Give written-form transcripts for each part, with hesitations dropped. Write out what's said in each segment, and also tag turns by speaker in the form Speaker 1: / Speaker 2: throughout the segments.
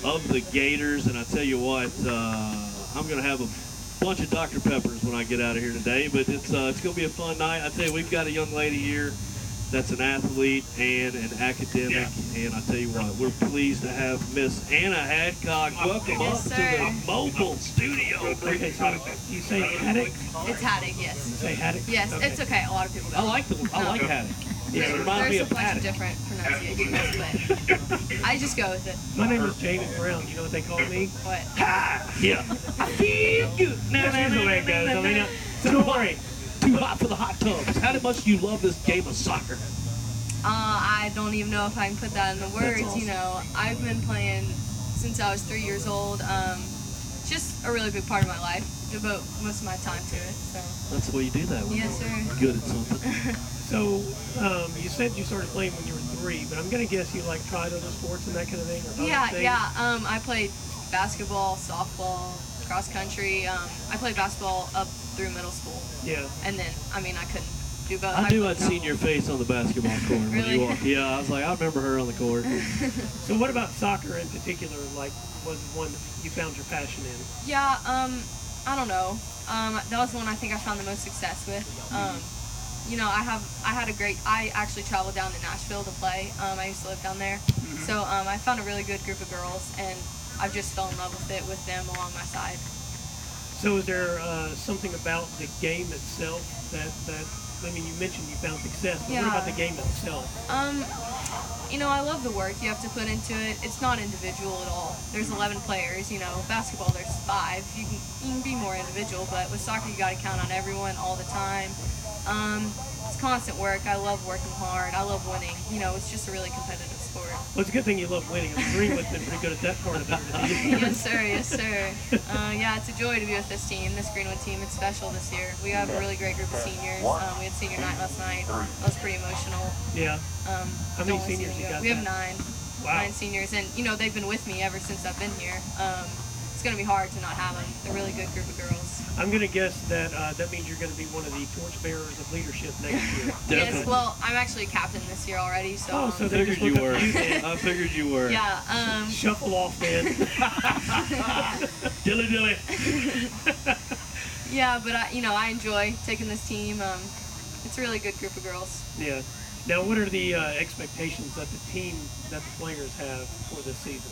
Speaker 1: of the Gators. And I tell you what, I'm going to have a bunch of Dr. Peppers when I get out of here today. But it's going to be a fun night. I tell you, we've got a young lady here that's an athlete and an academic. And I tell you what, we're pleased to have Miss Anna Haddock. Welcome up to the mobile studio.
Speaker 2: Okay, so you say Haddock?
Speaker 3: It's Haddock, yes.
Speaker 2: You say Haddock?
Speaker 3: Yes,
Speaker 2: okay.
Speaker 3: It's okay. A lot of people don't.
Speaker 1: I like Haddock. Yeah, it reminds me
Speaker 3: There's
Speaker 1: of
Speaker 3: a bunch
Speaker 1: Haddock.
Speaker 3: of different pronunciations, but I just go with it.
Speaker 2: My name is James Brown. You know what they call me?
Speaker 3: What?
Speaker 1: Ha! Yeah. I feel good.
Speaker 2: That's usually the way it goes. I mean,
Speaker 1: so don't worry. Too hot for the hot tubs. How much do you love this game of soccer?
Speaker 3: I don't even know if I can put that in the words.
Speaker 1: Awesome.
Speaker 3: You know, I've been playing since I was 3 years old. Just a really big part of my life. Devote most of my time to it. So.
Speaker 1: That's the way you do that.
Speaker 3: Yes, sir.
Speaker 1: Good at something.
Speaker 2: So, you said you started playing when you were 3, but I'm going to guess you like tried other sports and that kind of thing? Or
Speaker 3: Yeah,
Speaker 2: things?
Speaker 3: yeah. I played basketball, softball, cross country. I played basketball up through middle school.
Speaker 2: Yeah.
Speaker 3: And then, I mean, I couldn't do both.
Speaker 1: I knew I'd seen your face on the basketball court when
Speaker 3: Really?
Speaker 1: you walked. Yeah, I was like, I remember her on the court.
Speaker 2: So what about soccer in particular, like, was one that you found your passion in?
Speaker 3: Yeah, I don't know. That was the one I think I found the most success with. You know, I actually traveled down to Nashville to play. I used to live down there. So I found a really good group of girls, and I've just fell in love with it with them along my side.
Speaker 2: So is there something about the game itself that I mean, you mentioned you found success, but
Speaker 3: Yeah.
Speaker 2: what about the game itself?
Speaker 3: You know, I love the work you have to put into it. It's not individual at all. There's 11 players, you know. Basketball, there's 5. You can be more individual, but with soccer, you got to count on everyone all the time. It's constant work. I love working hard. I love winning. You know, it's just a really competitive sport.
Speaker 2: Well, it's a good thing you love winning. Greenwood's been pretty good at that part of it.
Speaker 3: Yes, sir. Yes, sir. Yeah, it's a joy to be with this team, this Greenwood team. It's special this year. We have a really great group of seniors. We had senior night last night. That was pretty emotional.
Speaker 2: Yeah. How many
Speaker 3: Don't wanna see
Speaker 2: seniors
Speaker 3: them
Speaker 2: you
Speaker 3: go.
Speaker 2: got?
Speaker 3: We have
Speaker 2: that?
Speaker 3: 9.
Speaker 2: Wow.
Speaker 3: 9 seniors, and you know they've been with me ever since I've been here. It's going to be hard to not have them. They're a really good group of girls.
Speaker 2: I'm going to guess that that means you're going to be one of the torchbearers of leadership next year.
Speaker 3: Yes, well, I'm actually a captain this year already, so.
Speaker 2: Oh, so
Speaker 1: I
Speaker 2: they
Speaker 1: figured
Speaker 2: just
Speaker 1: you
Speaker 2: look
Speaker 1: were.
Speaker 2: up to you then.
Speaker 1: I figured you were.
Speaker 3: Yeah.
Speaker 2: Shuffle off then.
Speaker 1: Dilly dilly.
Speaker 3: Yeah, but I enjoy taking this team. It's a really good group of girls.
Speaker 2: Yeah. Now, what are the expectations that the team, that the players have for this season?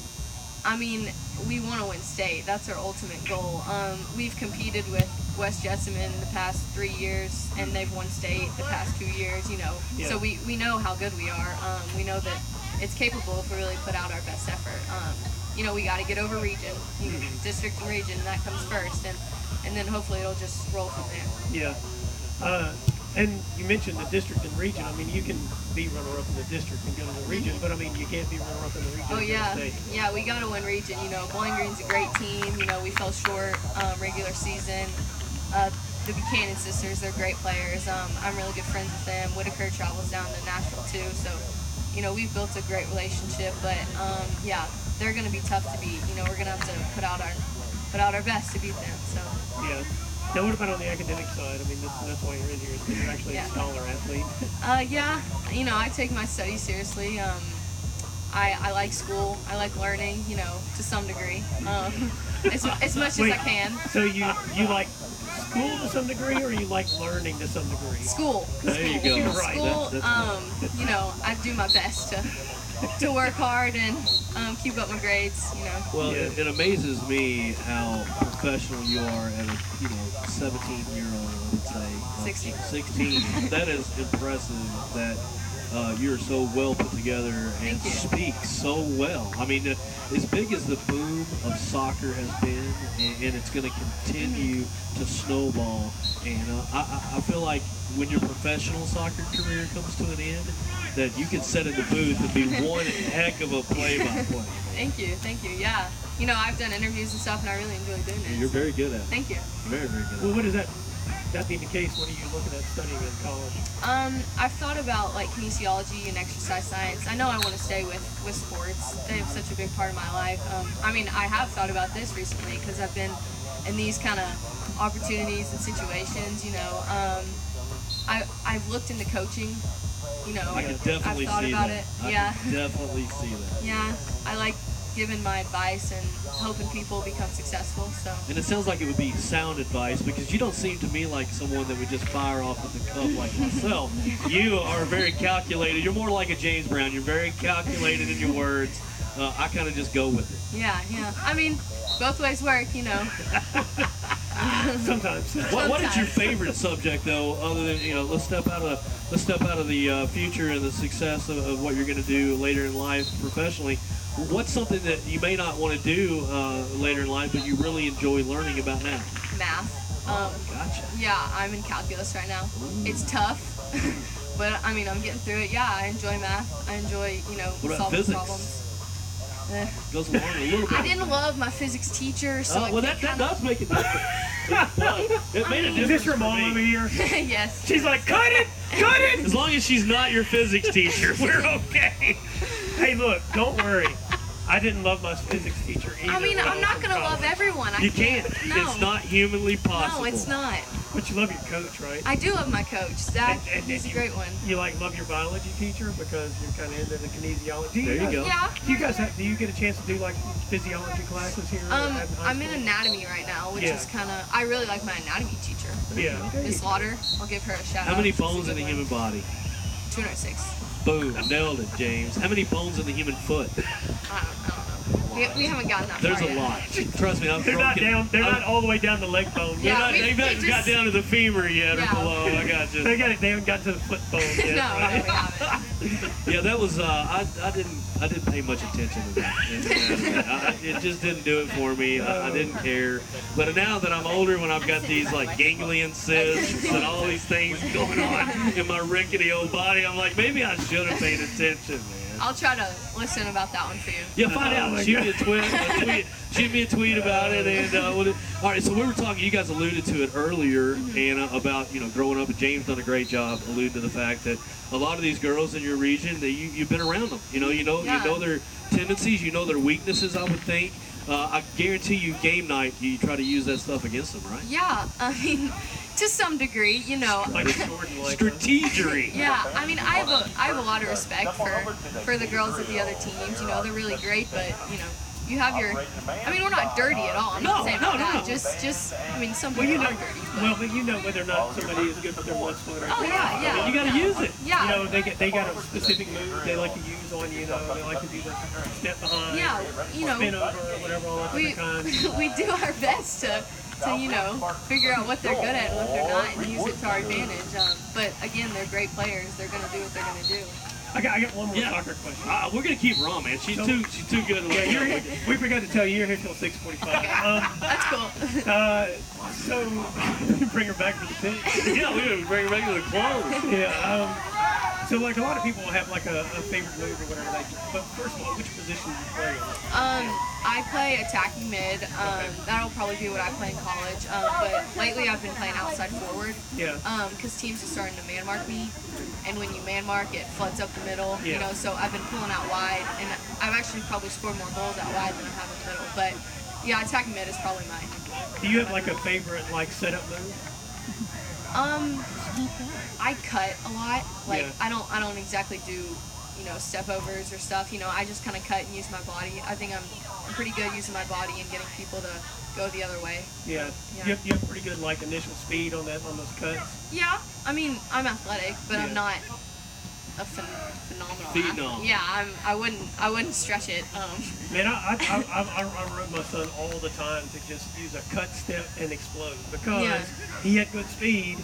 Speaker 3: I mean, we want to win state. That's our ultimate goal. We've competed with West Jessamine the past 3 years, and they've won state the past 2 years, you know.
Speaker 2: Yeah.
Speaker 3: So we know how good we are. We know that it's capable if we really put out our best effort. You know, we got to get over region, district and region, that comes first, and then hopefully it'll just roll from there.
Speaker 2: Yeah. And you mentioned the district and region. I mean, you can be runner-up in the district and go to the region, but I mean, you can't be runner-up in the region.
Speaker 3: Oh
Speaker 2: and go to
Speaker 3: yeah,
Speaker 2: state.
Speaker 3: yeah, we got to win region. You know, Bowling Green's a great team. You know, we fell short regular season. The Buchanan sisters, they're great players. I'm really good friends with them. Whitaker travels down to Nashville too, so you know we've built a great relationship. But yeah, they're going to be tough to beat. You know, we're going to have to put out our best to beat them. So.
Speaker 2: Yeah. Now, what about on the academic side? I mean, that's why you're in here, is because you're actually a scholar athlete.
Speaker 3: Yeah, you know, I take my studies seriously. I like school. I like learning, you know, to some degree. As much as I can.
Speaker 2: So you like school to some degree, or you like learning to some degree?
Speaker 3: School.
Speaker 1: There you go.
Speaker 2: You're right.
Speaker 3: School,
Speaker 1: That's
Speaker 3: you know, I do my best to work hard and keep up my grades, you know.
Speaker 1: Well,
Speaker 2: Yeah.
Speaker 1: it amazes me how professional you are at a 17-year-old, I would say.
Speaker 3: 16.
Speaker 1: 16. That is impressive that you're so well put together and
Speaker 3: Thank you.
Speaker 1: speak so well. I mean, as big as the boom of soccer has been, and it's going to continue to snowball, and I feel like when your professional soccer career comes to an end, that you can sit in the booth and be one heck of a play-by-play.
Speaker 3: Thank you, yeah. You know, I've done interviews and stuff, and I really enjoy doing it.
Speaker 1: You're very good at it.
Speaker 3: Thank you.
Speaker 1: Very, very good at
Speaker 2: Well,
Speaker 1: it.
Speaker 2: what does that being the case? What are you looking at studying in college?
Speaker 3: I've thought about like kinesiology and exercise science. I know I want to stay with sports. They have such a big part of my life. I mean, I have thought about this recently because I've been in these kind of opportunities and situations. You know, I've looked into coaching. You know,
Speaker 1: I could definitely
Speaker 3: I've thought
Speaker 1: see
Speaker 3: about
Speaker 1: that.
Speaker 3: it.
Speaker 1: I
Speaker 3: Yeah.
Speaker 1: could definitely see that.
Speaker 3: Yeah, I like giving my advice and helping people become successful. So.
Speaker 1: And it sounds like it would be sound advice, because you don't seem to me like someone that would just fire off at the cuff like myself. You are very calculated. You're more like a James Brown. You're very calculated in your words. I kind of just go with it.
Speaker 3: Yeah. I mean, both ways work,
Speaker 2: Sometimes.
Speaker 1: What is your favorite subject, though, other than, let's step out of the future and the success of what you're going to do later in life professionally. What's something that you may not want to do later in life, but you really enjoy learning about now?
Speaker 3: Math.
Speaker 1: Gotcha.
Speaker 3: Yeah, I'm in calculus right now. It's tough, but I mean, I'm getting through it. Yeah, I enjoy math. I enjoy,
Speaker 1: What about
Speaker 3: solving
Speaker 1: physics?
Speaker 3: problems.
Speaker 1: Goes along a little bit.
Speaker 3: I didn't love my physics teacher, so
Speaker 1: that does make a difference. It made a difference.
Speaker 2: Is this your
Speaker 1: for
Speaker 2: mom
Speaker 1: me.
Speaker 2: over here?
Speaker 3: Yes.
Speaker 2: She's like, cut it! Cut it!
Speaker 1: As long as she's not your physics teacher, we're okay.
Speaker 2: Hey, look, don't worry. I didn't love my physics teacher either.
Speaker 3: I mean,
Speaker 2: when I
Speaker 3: I'm
Speaker 2: was
Speaker 3: not
Speaker 2: in
Speaker 3: going to love
Speaker 2: college.
Speaker 3: everyone.
Speaker 1: You can't.
Speaker 3: No.
Speaker 1: It's not humanly possible.
Speaker 3: No, it's not.
Speaker 2: But you love your coach, right?
Speaker 3: I do love my coach. Zach,
Speaker 2: And
Speaker 3: he's a
Speaker 2: you-
Speaker 3: great one.
Speaker 2: You love your biology teacher because you're kind of into the kinesiology.
Speaker 1: There you go.
Speaker 3: Yeah.
Speaker 2: Do you get a chance to do like physiology classes here? at high
Speaker 3: I'm in
Speaker 2: school?
Speaker 3: anatomy right now, which
Speaker 2: Yeah.
Speaker 3: is kind of, I really like my anatomy teacher.
Speaker 2: Yeah.
Speaker 3: Miss Lauder, I'll give her a shout out.
Speaker 1: How many
Speaker 3: She's a
Speaker 1: bones in
Speaker 3: good
Speaker 1: the
Speaker 3: one.
Speaker 1: human body?
Speaker 3: 206.
Speaker 1: Boom, nailed it, James. How many bones in the human foot?
Speaker 3: I don't know. We haven't gotten that
Speaker 1: There's
Speaker 3: far
Speaker 1: a
Speaker 3: yet.
Speaker 1: lot. Trust me, I'm
Speaker 2: They're not
Speaker 1: broken.
Speaker 2: down. They're not all the way down the leg bone.
Speaker 3: Yeah.
Speaker 1: They haven't got down to the femur yet or
Speaker 3: Yeah.
Speaker 1: below. I got you.
Speaker 2: They haven't got to the foot bone yet.
Speaker 3: No,
Speaker 2: right?
Speaker 3: we haven't.
Speaker 1: Yeah, that was I didn't pay much attention to that. It just didn't do it for me. I didn't care. But now that I'm older, when I've got these like ganglion cysts and all these things going on in my rickety old body, I'm like, maybe I should have paid attention, man.
Speaker 3: I'll try to listen about that one for you.
Speaker 1: Yeah, find
Speaker 2: Oh
Speaker 1: out.
Speaker 2: my
Speaker 1: Shoot me a tweet. Shoot me a tweet about it. And all right, so we were talking. You guys alluded to it earlier, Anna, about growing up. And James done a great job alluding to the fact that a lot of these girls in your region, that you've been around them. You know their tendencies. You know their weaknesses. I would think. I guarantee you, game night, you try to use that stuff against them, right?
Speaker 3: Yeah, I mean, to some degree,
Speaker 2: Like Jordan, like
Speaker 1: Strategery.
Speaker 3: Yeah, I mean, I have a lot of respect for the girls of the other teams. They're really great, but you have your. I mean, we're not dirty at all. I'm not saying
Speaker 1: No.
Speaker 3: that. Just, I mean, some people are dirty.
Speaker 2: but you know whether or not somebody is good with their left foot or
Speaker 3: Oh yeah.
Speaker 1: You got to use it.
Speaker 3: Yeah.
Speaker 2: They got a specific move they like to use on you. They like to do the step behind,
Speaker 3: Yeah,
Speaker 2: spin over, or whatever, all that
Speaker 3: we
Speaker 2: kind of kind.
Speaker 3: we do our best to figure out what they're good at and what they're not and use it to our advantage. But again, they're great players. They're gonna do what they're gonna do.
Speaker 2: I got one more soccer question.
Speaker 1: We're gonna keep her on, man. She's too good.
Speaker 2: Yeah, we forgot to tell you, you're here till 6:45.
Speaker 3: That's cool.
Speaker 2: So bring her back to the pitch.
Speaker 1: Yeah, we're gonna bring her back to the clothes.
Speaker 2: Yeah. So like a lot of people will have like a favorite move or whatever they do. But first of all, which position do you play?
Speaker 3: I play attacking mid. That'll probably be what I play in college. But lately I've been playing outside forward.
Speaker 2: Yeah.
Speaker 3: Because teams are starting to man mark me, and when you man mark, it floods up the middle.
Speaker 2: Yeah.
Speaker 3: So I've been pulling out wide, and I've actually probably scored more goals out wide than I have in the middle. But yeah, attacking mid is probably mine.
Speaker 2: Do you have like a favorite like setup move?
Speaker 3: I cut a lot. Like
Speaker 2: Yeah.
Speaker 3: I don't exactly do step overs or stuff. I just kind of cut and use my body. I think I'm pretty good using my body and getting people to go the other way.
Speaker 2: Yeah.
Speaker 3: Yeah.
Speaker 2: You have pretty good like initial speed on those cuts.
Speaker 3: Yeah, I mean I'm athletic, but
Speaker 2: Yeah.
Speaker 3: I'm not a phenomenal
Speaker 1: Phenom.
Speaker 3: athlete. Yeah, I wouldn't stretch it.
Speaker 2: Man, I rode my son all the time to just use a cut step and explode because
Speaker 3: Yeah.
Speaker 2: he had good speed,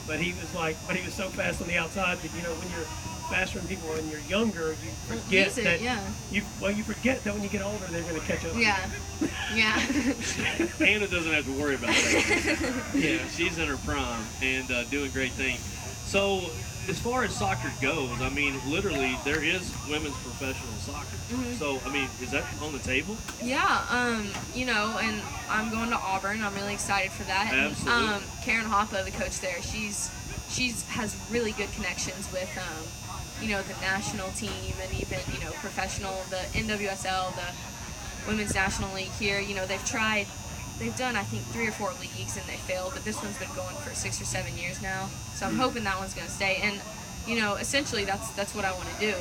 Speaker 2: but he was so fast on the outside that when you're faster than people when you're younger, you forget
Speaker 3: Use it,
Speaker 2: that
Speaker 3: yeah.
Speaker 2: you forget that when you get older they're going to catch up.
Speaker 3: Yeah, yeah.
Speaker 1: Anna doesn't have to worry about that.
Speaker 2: Yeah.
Speaker 1: She's in her prime and doing great things. So, as far as soccer goes, I mean, literally, there is women's professional soccer. So, I mean, is that on the table?
Speaker 3: Yeah, and I'm going to Auburn. I'm really excited for that.
Speaker 1: Absolutely.
Speaker 3: And, Karen Hoppe, the coach there, she's has really good connections with the national team and even professional, the NWSL, the Women's National League here. They've done I think 3 or 4 leagues and they failed, but this one's been going for 6 or 7 years now. So I'm hoping that one's going to stay. And essentially that's what I want to do.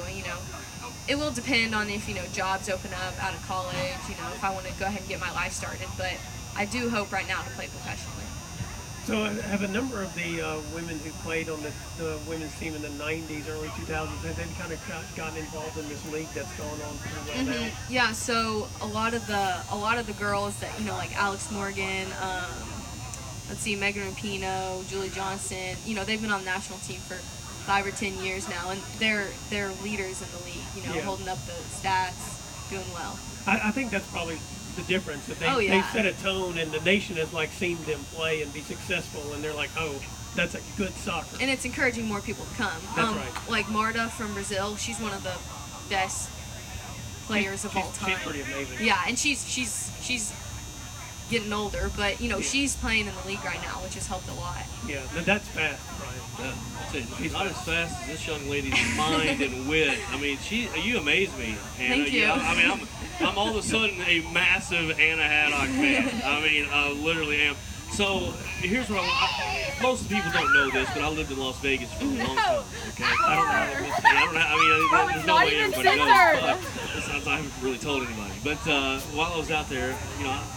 Speaker 3: it will depend on if, jobs open up out of college, if I want to go ahead and get my life started. But I do hope right now to play professionally.
Speaker 2: So have a number of the women who played on the women's team in the 90s, early 2000s, have they kind of gotten involved in this league that's going on pretty well now?
Speaker 3: Yeah, so a lot of the girls that, like Alex Morgan, let's see, Megan Rapinoe, Julie Johnson, they've been on the national team for 5 or 10 years now, and they're leaders in the league, holding up the stats, doing well.
Speaker 2: I think that's probably the difference, that they set a tone, and the nation has seen them play and be successful, and they're like, oh, that's a good soccer.
Speaker 3: And it's encouraging more people to come.
Speaker 2: That's right.
Speaker 3: Like Marta from Brazil, she's one of the best players of all time.
Speaker 2: She's pretty amazing.
Speaker 3: Yeah, and she's getting older, but she's playing in the league right now, which has helped a lot.
Speaker 2: Yeah, that's fast, Brian.
Speaker 1: She's not as fast as this young lady's mind and wit. I mean, you amaze me, Anna.
Speaker 3: Thank you.
Speaker 1: I mean, I'm all of a sudden a massive Anna Haddock fan. I mean, I literally am. So here's what most people don't know this, but I lived in Las Vegas for a long time. Okay, there's no way everybody knows. But I haven't really told anybody. But while I was out there,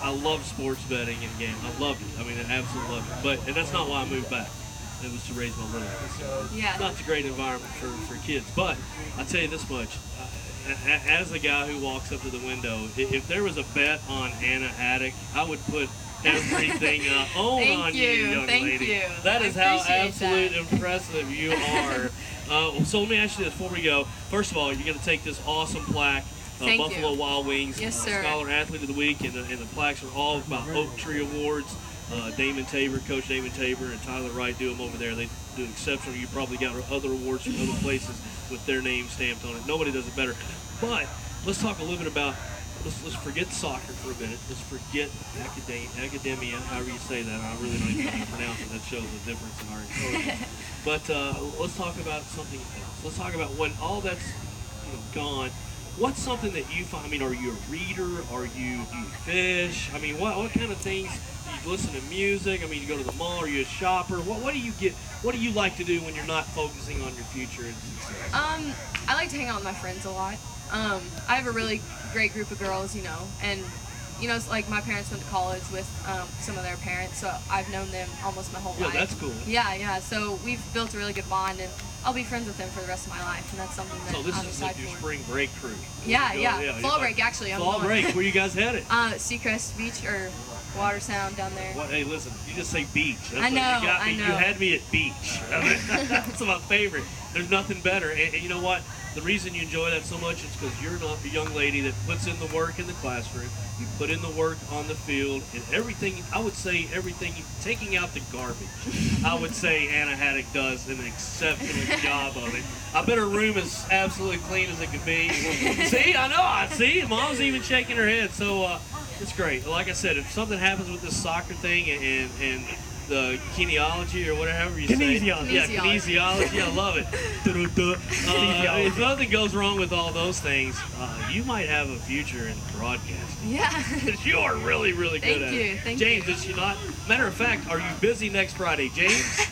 Speaker 1: I loved sports betting and gambling. I loved it. I mean, I absolutely loved it. And that's not why I moved back. It was to raise my little ones. It's not a great environment for kids. But I'll tell you this much. As a guy who walks up to the window, if there was a bet on Anna Haddock, I would put everything on you, young lady.
Speaker 3: You.
Speaker 1: That is how absolute impressive you are. So let me ask you this before we go. First of all, you're going to take this awesome plaque. Buffalo Wild Wings Scholar Athlete of the Week, and the plaques are all about Oak Tree Awards. Damon Tabor, Coach Damon Tabor, and Tyler Wright do them over there. They do exceptional. You probably got other awards from other places with their name stamped on it. Nobody does it better. But let's talk a little bit about, let's forget soccer for a minute. Let's forget academia, however you say that. I really don't even know how to pronounce it. That shows the difference in our encouragement. But let's talk about something else. Let's talk about when all that's gone. What's something that you find? I mean, are you a reader? Do you fish? I mean, what kind of things? Do you listen to music? I mean, you go to the mall. Are you a shopper? What do you get? What do you like to do when you're not focusing on your future and success?
Speaker 3: I like to hang out with my friends a lot. I have a really great group of girls, and it's like my parents went to college with some of their parents, so I've known them almost my whole life.
Speaker 1: Yeah, that's cool.
Speaker 3: Yeah. So we've built a really good bond, and I'll be friends with them for the rest of my life, and that's something that
Speaker 1: So this
Speaker 3: I'm
Speaker 1: is
Speaker 3: excited
Speaker 1: like your
Speaker 3: for.
Speaker 1: spring break crew.
Speaker 3: Yeah. Fall break, actually.
Speaker 1: Fall break. Where you guys headed?
Speaker 3: Seacrest Beach or Water Sound down there.
Speaker 1: Hey, listen, you just say beach. That's
Speaker 3: I know.
Speaker 1: What you got me.
Speaker 3: I know.
Speaker 1: You had me at beach. That's my favorite. There's nothing better. And you know what? The reason you enjoy that so much is because you're not a young lady that puts in the work in the classroom. You put in the work on the field, and everything, I would say everything, taking out the garbage, I would say Anna Haddock does an exceptional job of it. I bet her room is absolutely clean as it could be. See, I know. See, Mom's even shaking her head. So it's great. Like I said, if something happens with this soccer thing and the kinesiology or whatever you say.
Speaker 2: Kinesiology.
Speaker 1: Yeah, kinesiology. I love it. If nothing goes wrong with all those things, you might have a future in broadcasting.
Speaker 3: Yeah.
Speaker 1: You are really, really good at it.
Speaker 3: Thank
Speaker 1: James,
Speaker 3: you.
Speaker 1: is she not? Matter of fact, are you busy next Friday, James?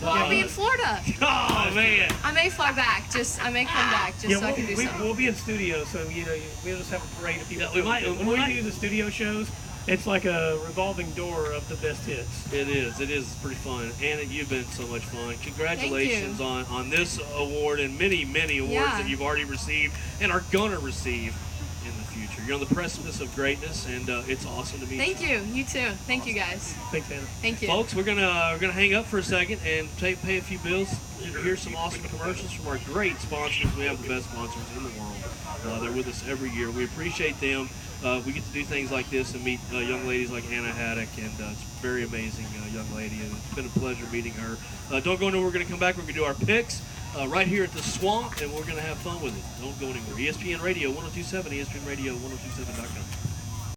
Speaker 3: Well, I'll be in Florida.
Speaker 1: Oh, man.
Speaker 3: I may fly back. I may come back so I can do something.
Speaker 2: We'll be in studio, so we'll just have a parade of people.
Speaker 1: Yeah,
Speaker 2: when we do the studio shows, it's like a revolving door of the best hits.
Speaker 1: It is. It's pretty fun. Anna, you've been so much fun. Congratulations on this award and many, many awards that you've already received and are going to receive in the future. You're on the precipice of greatness, and it's awesome to meet you.
Speaker 3: Thank you. You too. Thank you, guys.
Speaker 2: Thanks, Anna.
Speaker 3: Thank you.
Speaker 1: Folks, we're gonna hang up for a second and pay a few bills. Here's some awesome commercials from our great sponsors. We have the best sponsors in the world. They're with us every year. We appreciate them. We get to do things like this and meet young ladies like Anna Haddock, and it's a very amazing young lady, and it's been a pleasure meeting her. Don't go anywhere. We're going to come back. We're going to do our picks right here at the Swamp, and we're going to have fun with it. Don't go anywhere. ESPN Radio 102.7, ESPN Radio 102.7.com.